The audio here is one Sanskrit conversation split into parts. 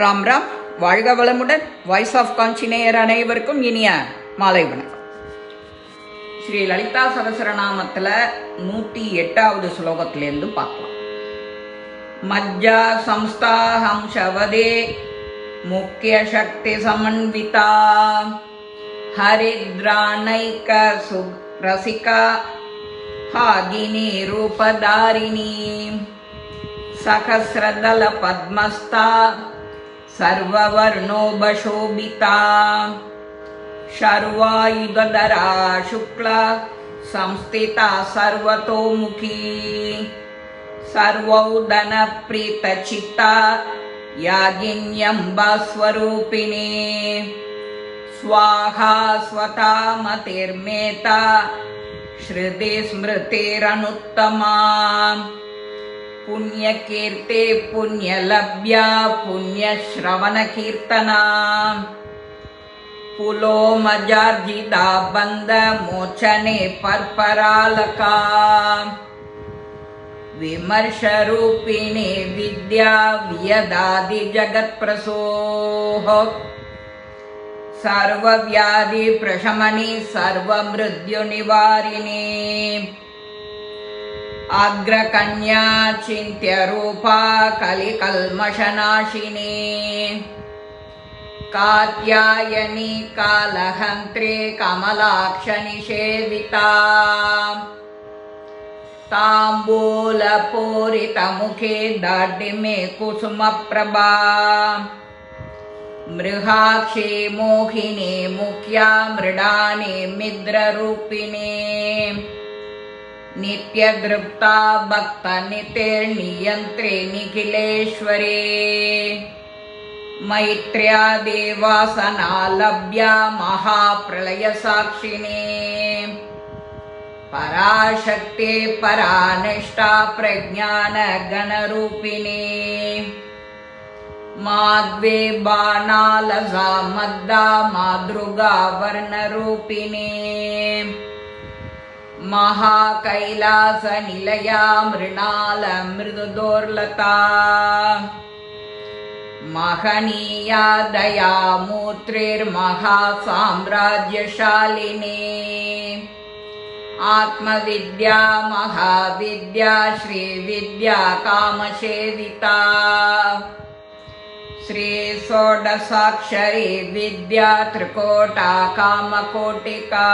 ராம் ராம். வாழ்க வளமுடன். வாய்ஸ் ஆஃப் காஞ்சிநேயர் அனைவருக்கும் இனிய மாலை வணக்கம். ஸ்ரீ லலிதா சகசரநாமத்தில் 108வது ஸ்லோகத்திலேருந்து பார்க்கலாம். மஜ்ஜா சம்ஸ்தா ஹம்சவதே முக்கிய சக்தி சமன்விதா ஹரித்ராணைக ரசிகா ஹாகினி ரூபதாரிணி சகஸ்ரதல பத்மஸ்தா सर्ववर्णोपशोभिता शर्वायुधरा शुक्ला संस्थिता सर्वतोमुखी सर्वौदनप्रीतचित्ता यागिन्यम्बास्वरूपिणी स्वाहा स्वता मतिर्मेता श्रुति स्मृतिरनुत्तमा पुण्यकीर्ते पुण्यलभ्या पुण्यश्रवणकीर्तना पुलोमजार्जिता बन्ध मोचने पर्परालका विमर्शरूपिणी विद्या वियदादि जगत्प्रसोः सर्वव्याधि प्रशमनी सर्वमृत्युनिवारिणी अग्रकन्या चिन्त्यरूपा कलिकल्मषनाशिनी कात्यायनी कालहन्त्री कमलाक्षनिषेविता ताम्बूलपूरितमुखे दाढ्यमे कुसुमप्रभा मृहाक्षी मोहिनी मुख्या मृडानी मिद्ररूपिणी नित्यदृप्ता भक्तनितेर्नियन्त्रे निखिलेश्वरे मैत्र्या देवासना लभ्या महाप्रलयसाक्षिणी पराशक्ते परानिष्ठा प्रज्ञानगणरूपिणी माध्वे बाणालसा मद्दा मातृगा वर्णरूपिणी महाकैलासनिलया मृणाल मृदुदोर्लता महनीया दया मूर्तिर्महासाम्राज्यशालिनी आत्मविद्या महाविद्या श्रीविद्या कामसेविता श्री षोडशाक्षरी विद्या त्रिकोटा कामकोटिका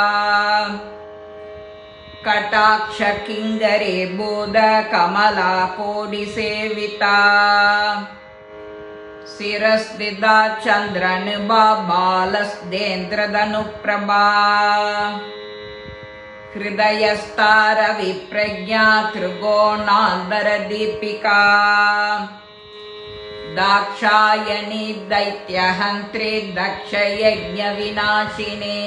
कटाक्ष किंगरे बोध कमला कोडि सेविता शिरस्थिता चंद्रनिभा बालस्देन्द्रधनुप्रभा हृदयस्तार विप्रज्ञा त्रिगोणांतर दीपिका दाक्षायणी दैत्यहंत्री दक्षयज्ञ विनाशिनी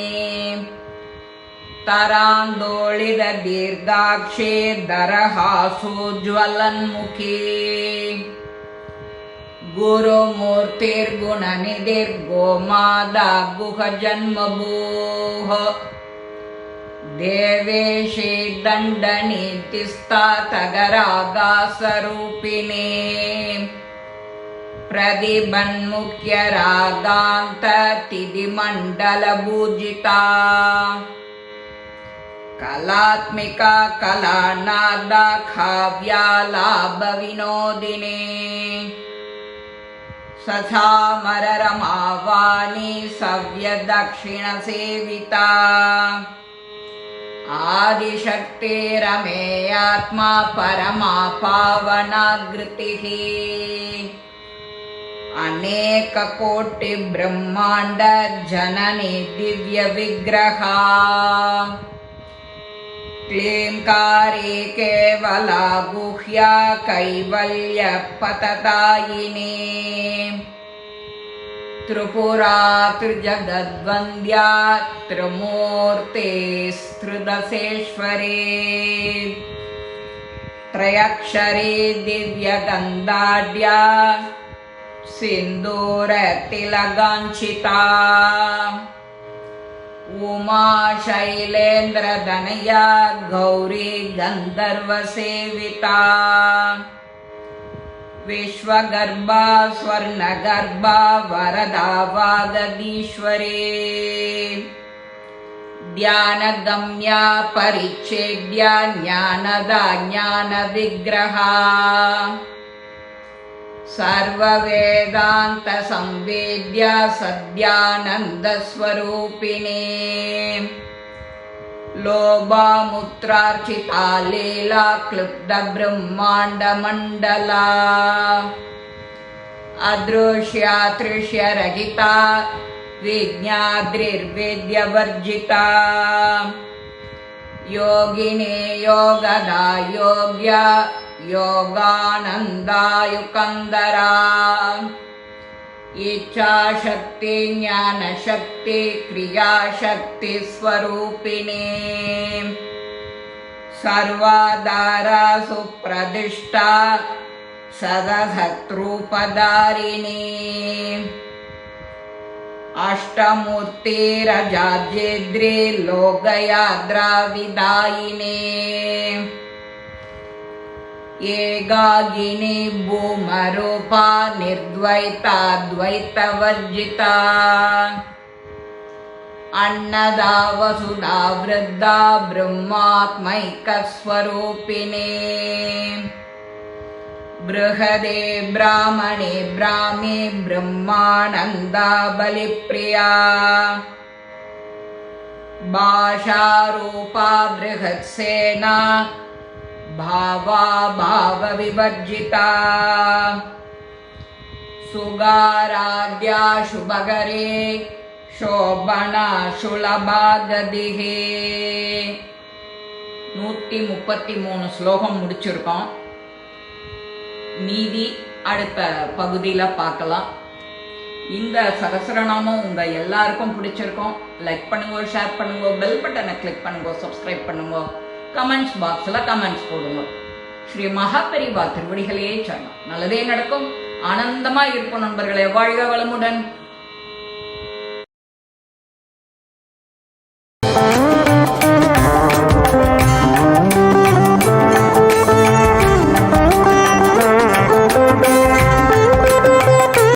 तरांदोलित दीर्घाक्षे दरहासोज्वलन्मुखी गुरुमूर्तिर्गुणनिधिर्गोमादा गुहजन्मभूः देवेशे दण्डनीतिस्था तगरागासरूपिणी प्रतिबन्मुख्यरागान्त तिथिमण्डलभूजिता कलात्मिका कलानादा काव्यालाभ विनोदिनी सचामररमावाणी सव्य दक्षिण सेविता आदिशक्ति रमेयात्मा परमा पावनागृतिः अनेक कोटि ब्रह्मांड जननी दिव्य विग्रहा क्लींकारी केवला गुह्या कैवल्य पतदायिनी त्रिपुरा त्रिजगद्वन्द्या त्रिमूर्ते त्रिदशेश्वरी त्रयक्षरी दिव्यगन्धाढ्या सिन्दूरतिलकाञ्चिता उमा शैलेन्द्रधनया गौरी गन्धर्वसेविता विश्वगर्भा स्वर्णगर्भा वरदा वागदीश्वरे ध्यानगम्या परिच्छेद्या ज्ञानदा ज्ञानविग्रहा सर्ववेदान्तसंवेद्या सद्यानन्दस्वरूपिणे लोभामुत्रार्चिता लीला क्लुब्धब्रह्माण्डमण्डला अदृश्या तृष्यरहिता विज्ञाद्रिर्वेद्यवर्जिता योगिने योगदा योग्या योगानन्दायुकन्दरा इच्छाशक्ति ज्ञानशक्ति क्रियाशक्ति स्वरूपिणे सर्वाधारा सुप्रदिष्टा सदसत्रूपधारिणी अष्टमूर्तिरजाद्यद्रे लोकयाद्राविदायिने एकाकिनी भूमरूपा निर्द्वैताद्वैतवर्जिता अन्नदा वसुधा वृद्धा ब्रह्मात्मैकस्वरूपिणे बृहदे ब्राह्मणे ब्राह्मी ब्रह्मानन्दा बलिप्रिया भाषारूपा बृहत्सेना भावा भावविवर्जिता सुगाराद्या शुभकरे शोभना சுலபாகதிः 133 ஸ்லோகம் முடிச்சிருக்கோம். மீதி அடுத்த பகுதியில் பார்க்கலாம். இந்த சகஸ்ரநாமம் உங்க எல்லாருக்கும் பிடிச்சிருக்கும். லைக் பண்ணுங்க, ஷேர் பண்ணுங்க, பெல் பட்டனை கிளிக் பண்ணுங்க, சப்ஸ்கிரைப் பண்ணுங்க, கமெண்ட்ஸ் பாக்ஸில் கமெண்ட்ஸ் போடுங்க. ஸ்ரீ மகாபெரிவா திருவடிகளே சரணம். நல்லதே நடக்கும். ஆனந்தமா இருக்கும் நண்பர்களே. வாழ்க வளமுடன்.